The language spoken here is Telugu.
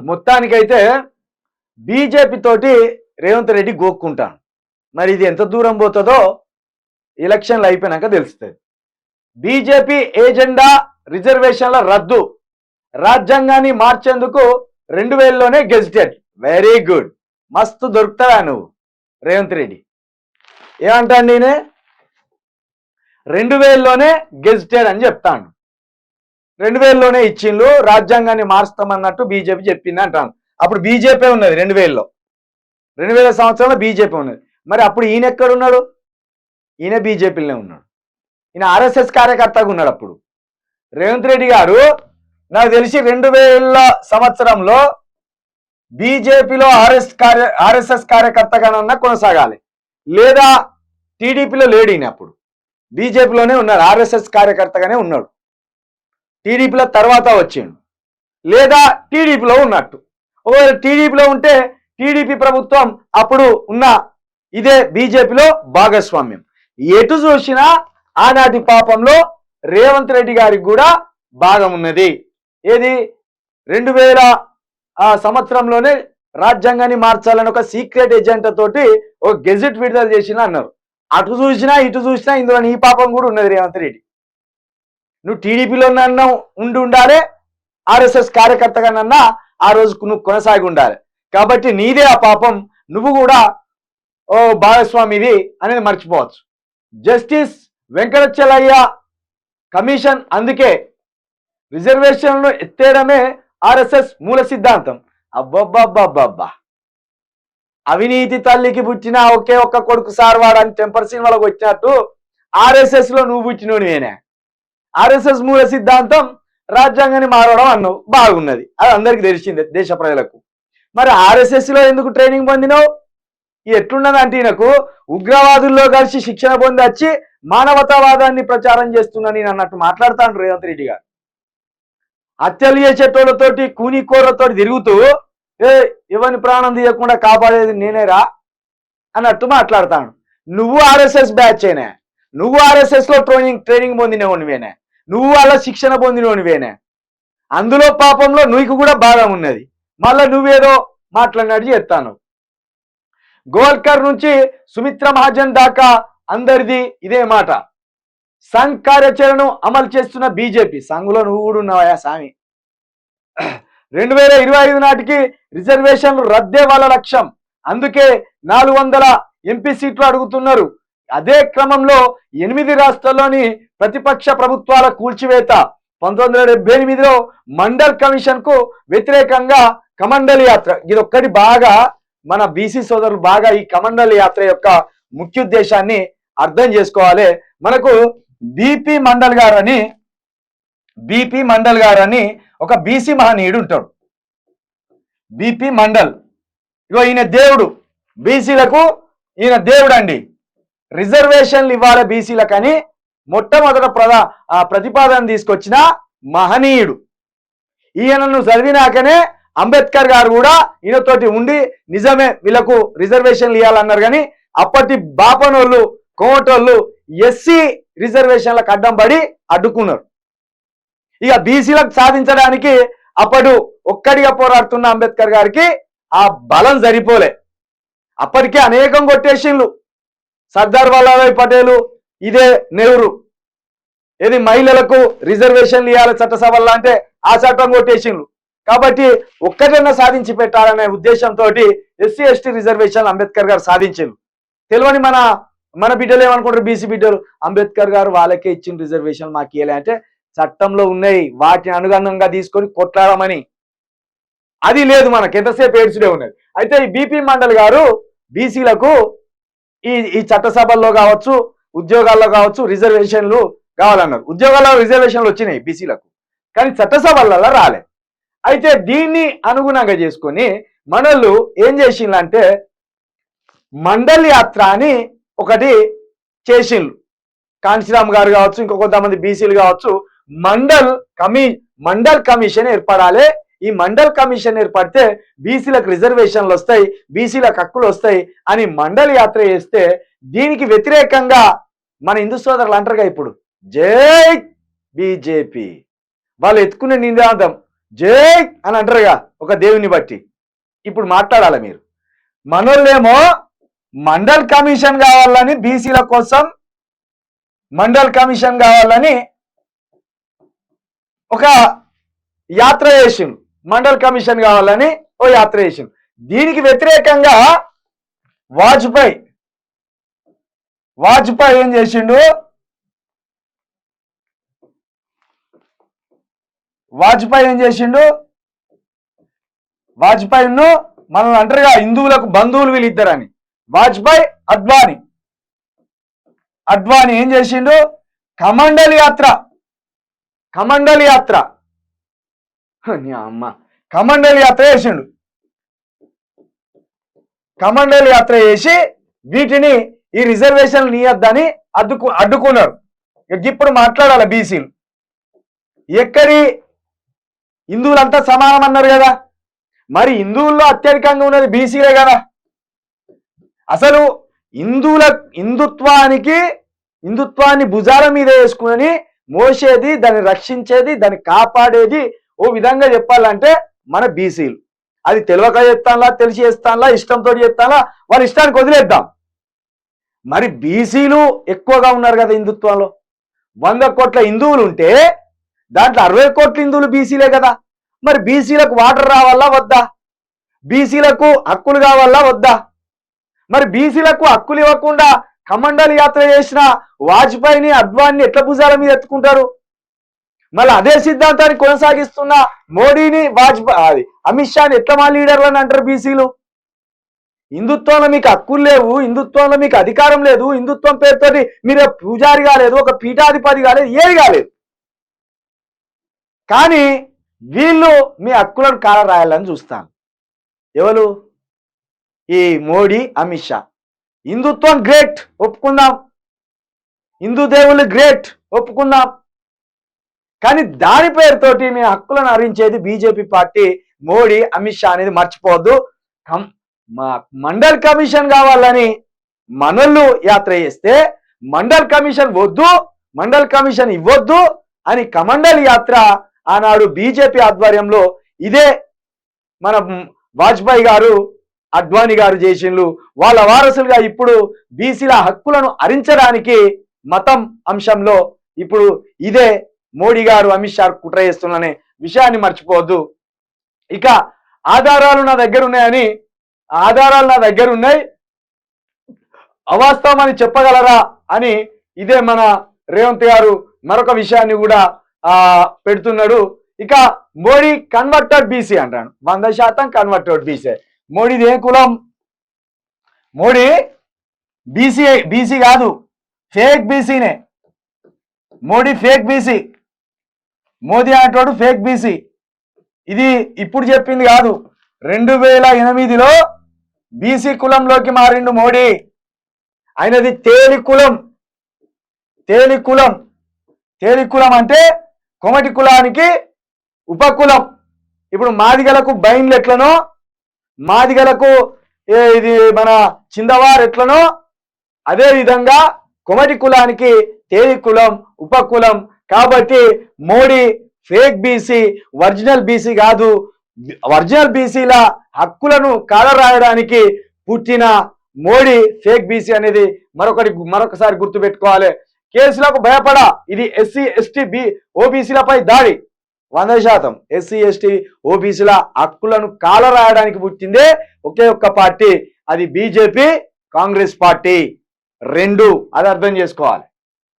మొత్తానికైతే బీజేపీ తోటి రేవంత్ రెడ్డి గోక్కుంటాను. మరి ఇది ఎంత దూరం పోతుందో ఎలక్షన్లు అయిపోయినాక తెలుస్తుంది. బీజేపీ ఏజెండా రిజర్వేషన్ల రద్దు, రాజ్యాంగాన్ని మార్చేందుకు 2000లోనే గెజిటెడ్. వెరీ గుడ్, మస్తు దొరుకుతావా నువ్వు రేవంత్ రెడ్డి. ఏమంటాను నేనే 2000లోనే గెజిటెడ్ అని చెప్తాను. 2000లోనే ఇచ్చిండ్రు, రాజ్యాంగాన్ని మారుస్తామన్నట్టు బీజేపీ చెప్పింది అంటాను. అప్పుడు బీజేపీ ఉన్నది 2000 సంవత్సరంలో బీజేపీ ఉన్నది. మరి అప్పుడు ఈయన ఎక్కడున్నాడు? ఈయన బీజేపీలోనే ఉన్నాడు. ఈయన ఆర్ఎస్ఎస్ కార్యకర్తగా ఉన్నాడు. అప్పుడు రేవంత్ రెడ్డి గారు నాకు తెలిసి 2000 సంవత్సరంలో బీజేపీలో ఆర్ఎస్ఎస్ కార్యకర్తగానన్నా కొనసాగాలి, లేదా టీడీపీలో లేడు. ఈయన అప్పుడు బీజేపీలోనే ఉన్నాడు, ఆర్ఎస్ఎస్ కార్యకర్తగానే ఉన్నాడు. టీడీపీలో తర్వాత వచ్చిండు, లేదా టీడీపీలో ఉన్నట్టు. ఒకవేళ టీడీపీలో ఉంటే టీడీపీ ప్రభుత్వం అప్పుడు ఉన్న ఇదే బీజేపీలో భాగస్వామ్యం. ఎటు చూసినా ఆనాటి పాపంలో రేవంత్ రెడ్డి గారికి కూడా భాగం ఉన్నది. ఏది 2000 సంవత్సరంలోనే రాజ్యాంగాన్ని మార్చాలని ఒక సీక్రెట్ ఎజెండా తోటి ఒక గెజెట్ విడుదల చేసిన అన్నారు. అటు చూసినా ఇటు చూసినా ఇందులో నీ పాపం కూడా ఉన్నది రేవంత్ రెడ్డి. నువ్వు టీడీపీలో ఉండాలి, ఆర్ఎస్ఎస్ కార్యకర్తగానన్నా ఆ రోజుకు నువ్వు కొనసాగి ఉండాలి. కాబట్టి నీదే ఆ పాపం, నువ్వు కూడా ఓ భాగస్వామివి అనేది మర్చిపోవచ్చు. జస్టిస్ వెంకటచలయ్య కమిషన్ అందుకే రిజర్వేషన్లు ఎత్తేయడమే ఆర్ఎస్ఎస్ మూల సిద్ధాంతం. అబ్బబ్బబ్బబ్బబ్బా, అవినీతి తల్లికి పుట్టిన ఒకే ఒక్క కొడుకు సార్వాడని టెంపర్ సినిమాలకు వచ్చినట్టు ఆర్ఎస్ఎస్ లో నువ్వు పుట్టినోడు నేనే. ఆర్ఎస్ఎస్ మూల సిద్ధాంతం రాజ్యాంగాన్ని మారడం అన్నావు, బాగున్నది, అది అందరికి తెలిసిందే దేశ ప్రజలకు. మరి ఆర్ఎస్ఎస్ లో ఎందుకు ట్రైనింగ్ పొందినావు? ఎట్లున్నదంటే ఈయనకు ఉగ్రవాదుల్లో కలిసి శిక్షణ పొంది వచ్చి మానవతావాదాన్ని ప్రచారం చేస్తున్నా నేను అన్నట్టు మాట్లాడతాను రేవంత్ రెడ్డి గారు. హత్యలు చేసేటోళ్ళతోటి కూనీకోర్లతోటి తిరుగుతూ ఎవరిని ప్రాణం తీయకుండా కాపాడేది నేనేరా అన్నట్టు మాట్లాడతాను. నువ్వు ఆర్ఎస్ఎస్ బ్యాచ్ అయినా, నువ్వు ఆర్ఎస్ఎస్ లో ట్రైనింగ్ పొందినవునివేనే, నువ్వు అలా శిక్షణ పొందినవునివేనే. అందులో పాపంలో నీకు కూడా భాగం ఉన్నది. మళ్ళా నువ్వేదో మాట్లాడినట్టు చెప్తాను. గోల్కర్ నుంచి సుమిత్ర మహాజన్ దాకా అందరిది ఇదే మాట. సంఘ్ కార్యాచరణను అమలు చేస్తున్న బీజేపీ. సంఘ్లో నువ్వు కూడా ఉన్నావా స్వామి? 2025 నాటికి రిజర్వేషన్లు రద్దే వాళ్ళ లక్ష్యం. అందుకే 400 ఎంపీ సీట్లు అడుగుతున్నారు. అదే క్రమంలో 8 రాష్ట్రాల్లోని ప్రతిపక్ష ప్రభుత్వాల కూల్చివేత. 1978లో మండల్ కమిషన్ కు వ్యతిరేకంగా కమండల్ యాత్ర. ఇదొక్కటి బాగా మన బీసీ సోదరులు బాగా ఈ కమండల్ యాత్ర యొక్క ముఖ్య ఉద్దేశాన్ని అర్థం చేసుకోవాలి. మనకు బీపీ మండల్ గారని ఒక బీసీ మహనీయుడు ఉంటాడు. బీపీ మండల్, ఇగో ఈయన దేవుడు, బీసీలకు ఈయన దేవుడు అండి. రిజర్వేషన్లు ఇవ్వాలి బీసీలకని మొట్టమొదట ప్రతిపాదన తీసుకొచ్చిన మహనీయుడు. ఈయనను చదివినాకనే అంబేద్కర్ గారు కూడా ఈయనతోటి ఉండి నిజమే వీళ్ళకు రిజర్వేషన్లు ఇవ్వాలన్నారు. కానీ అప్పటి బాపనోళ్ళు కోమటోళ్ళు ఎస్సీ రిజర్వేషన్లకు అడ్డం పడి అడ్డుకున్నారు. ఇక బీసీలకు సాధించడానికి అప్పుడు ఒక్కడిగా పోరాడుతున్న అంబేద్కర్ గారికి ఆ బలం సరిపోలే. అప్పటికే అనేకం కొట్టేసిండ్లు. సర్దార్ వల్లభాయ్ పటేలు, ఇదే నెహ్రూ, ఏది మహిళలకు రిజర్వేషన్లు ఇవ్వాలి చట్టసభల్లో అంటే ఆ చట్టం కొట్టేసిండ్లు. కాబట్టి ఒక్కటన్నా సాధించి పెట్టాలనే ఉద్దేశంతో ఎస్సీ ఎస్టీ రిజర్వేషన్ అంబేద్కర్ గారు సాధించారు. తెలియని మన బిడ్డలు ఏమనుకుంటారు, బీసీ బిడ్డలు, అంబేద్కర్ గారు వాళ్ళకే ఇచ్చిన రిజర్వేషన్ మాకు ఇవ్వలే అంటే చట్టంలో ఉన్నాయి, వాటిని అనుగుణంగా తీసుకొని కొట్లాడమని. అది లేదు, మనకు ఎంతసేపు ఏడ్చుడే ఉన్నది. అయితే ఈ బీపీ మండల్ గారు బీసీలకు ఈ చట్టసభల్లో కావచ్చు, ఉద్యోగాల్లో కావచ్చు రిజర్వేషన్లు కావాలన్నారు. ఉద్యోగాల్లో రిజర్వేషన్లు వచ్చినాయి బీసీలకు, కానీ చట్టసభలలో రాలే. అయితే దీన్ని అనుగుణంగా చేసుకొని మనోళ్ళు ఏం చేసిండ్లంటే మండల్ యాత్ర అని ఒకటి చేసిండ్రు. కాంశీరామ్ గారు కావచ్చు, ఇంకో కొంతమంది బీసీలు కావచ్చు, మండల్ కమిషన్ ఏర్పడాలి. ఈ మండల్ కమిషన్ ఏర్పడితే బీసీలకు రిజర్వేషన్లు వస్తాయి, బీసీలకు హక్కులు వస్తాయి అని మండల్ యాత్ర చేస్తే దీనికి వ్యతిరేకంగా మన హిందూ సోదరులు అంటారుగా ఇప్పుడు జై బీజేపీ, వాళ్ళు ఎత్తుకునే నినాదం జై అని అంటారుగా ఒక దేవుని బట్టి. ఇప్పుడు మాట్లాడాలి మీరు. మనోళ్ళేమో మండల్ కమిషన్ కావాలని, బీసీల కోసం మండల్ కమిషన్ కావాలని ఒక యాత్ర చేసిండు. మండల్ కమిషన్ కావాలని ఓ యాత్ర చేసిండు. దీనికి వ్యతిరేకంగా వాజ్పేయి ఏం చేసిండు? వాజ్పేయిను మనం అంటారుగా హిందువులకు బంధువులు వీళ్ళిద్దరని. వాజ్పేయి అద్వానీ ఏం చేసిండు? కమండల్ యాత్ర చేసిండు. కమండల్ యాత్ర చేసి వీటిని ఈ రిజర్వేషన్లు నీయొద్దని అడ్డుకున్నారు. ఇప్పుడు మాట్లాడాలి బీసీలు. ఎక్కడి హిందువులంతా సమానం అన్నారు కదా, మరి హిందువుల్లో అత్యధికంగా ఉన్నది బీసీలే కదా. అసలు హిందుత్వాన్ని భుజాల మీద వేసుకుని మోసేది, దాన్ని రక్షించేది, దాన్ని కాపాడేది ఓ విధంగా చెప్పాలంటే మన బీసీలు. అది తెలియక చేస్తానులా, తెలిసి చేస్తానులా, ఇష్టంతో చేస్తానులా, వాళ్ళ ఇష్టానికి వదిలేద్దాం. మరి బీసీలు ఎక్కువగా ఉన్నారు కదా హిందుత్వంలో. 100 కోట్ల హిందువులు ఉంటే దాంట్లో 60 కోట్ల హిందువులు బీసీలే కదా. మరి బీసీలకు వాటర్ రావాలా వద్దా? బీసీలకు హక్కులు కావాలా వద్దా? మరి బీసీలకు హక్కులు ఇవ్వకుండా కమండల్ యాత్ర చేసిన వాజ్పేయిని, అద్వానీని ఎట్లా భుజాల మీద ఎత్తుకుంటారు? మళ్ళీ అదే సిద్ధాంతాన్ని కొనసాగిస్తున్న మోడీని, అమిత్ షాని ఎట్లా మా లీడర్లు అని అంటారు బీసీలు? హిందుత్వంలో మీకు హక్కులు లేవు, హిందుత్వంలో మీకు అధికారం లేదు, హిందుత్వం పేరుతో మీరు పూజారి కాలేదు, ఒక పీఠాధిపతి కాలేదు, ఏది కాలేదు. కానీ వీళ్ళు మీ హక్కులను కాల రాయాలని చూస్తాను. ఎవరు? ఈ మోడీ, అమిత్ షా. హిందుత్వం గ్రేట్ ఒప్పుకుందాం, హిందూ దేవుళ్ళు గ్రేట్ ఒప్పుకుందాం, కానీ దాని పేరుతోటి మీ హక్కులను హరించేది బీజేపీ పార్టీ, మోడీ, అమిత్ షా అనేది మర్చిపోవద్దు. మండల్ కమిషన్ కావాలని మనోళ్ళు యాత్ర చేస్తే మండల్ కమిషన్ వద్దు, మండల్ కమిషన్ ఇవ్వద్దు అని కమండల్ యాత్ర ఆనాడు బీజేపీ ఆధ్వర్యంలో ఇదే మన వాజ్పేయి గారు, అద్వానీ గారు చేసిండ్రు. వాళ్ళ వారసులుగా ఇప్పుడు బీసీల హక్కులను హరించడానికి మతం అంశంలో ఇప్పుడు ఇదే మోడీ గారు, అమిత్ షా కుట్ర చేస్తున్ననే విషయాన్ని మర్చిపోవద్దు. ఇక ఆధారాలు నా దగ్గర ఉన్నాయి, అవాస్తవం అని చెప్పగలరా అని ఇదే మన రేవంత్ గారు మరొక విషయాన్ని కూడా పెడుతున్నాడు. ఇక మోడీ కన్వర్టెడ్ బీసీ అంటాడు. 100% కన్వర్టెడ్ బీసీ. మోడీది ఏ కులం? మోడీ బీసీ కాదు, ఫేక్ బీసీనే. Modi fake BC. మోదీ అనేటోడు ఫేక్ బీసీ. ఇది ఇప్పుడు చెప్పింది కాదు. 2008లో బీసీ కులంలోకి మారిండు మోడీ. ఆయనది తేలి కులం అంటే కొమటి కులానికి ఉపకులం. ఇప్పుడు మాదిగలకు బైన్లు ఎట్లనో, మాదిగలకు ఇది మన చిందవారు ఎట్లనో, అదే విధంగా కొమటి కులానికి తేలి కులం, ఉపకులం. కాబట్టి Modi fake BC, original BC కాదు. ఒరిజినల్ బీసీల హక్కులను కాలరాయడానికి పుట్టిన మోడీ ఫేక్ బీసీ అనేది మరొకసారి గుర్తుపెట్టుకోవాలి. కేసులకు భయపడా ఇది ఎస్సీ ఎస్టీ ఓబీసీలపై దాడి. 100% ఎస్సీ ఎస్టీ ఓబీసీల హక్కులను కాలరాయడానికి పుట్టిందే ఒకే ఒక్క పార్టీ, అది బీజేపీ, కాంగ్రెస్ పార్టీ. 2 అది అర్థం చేసుకోవాలి.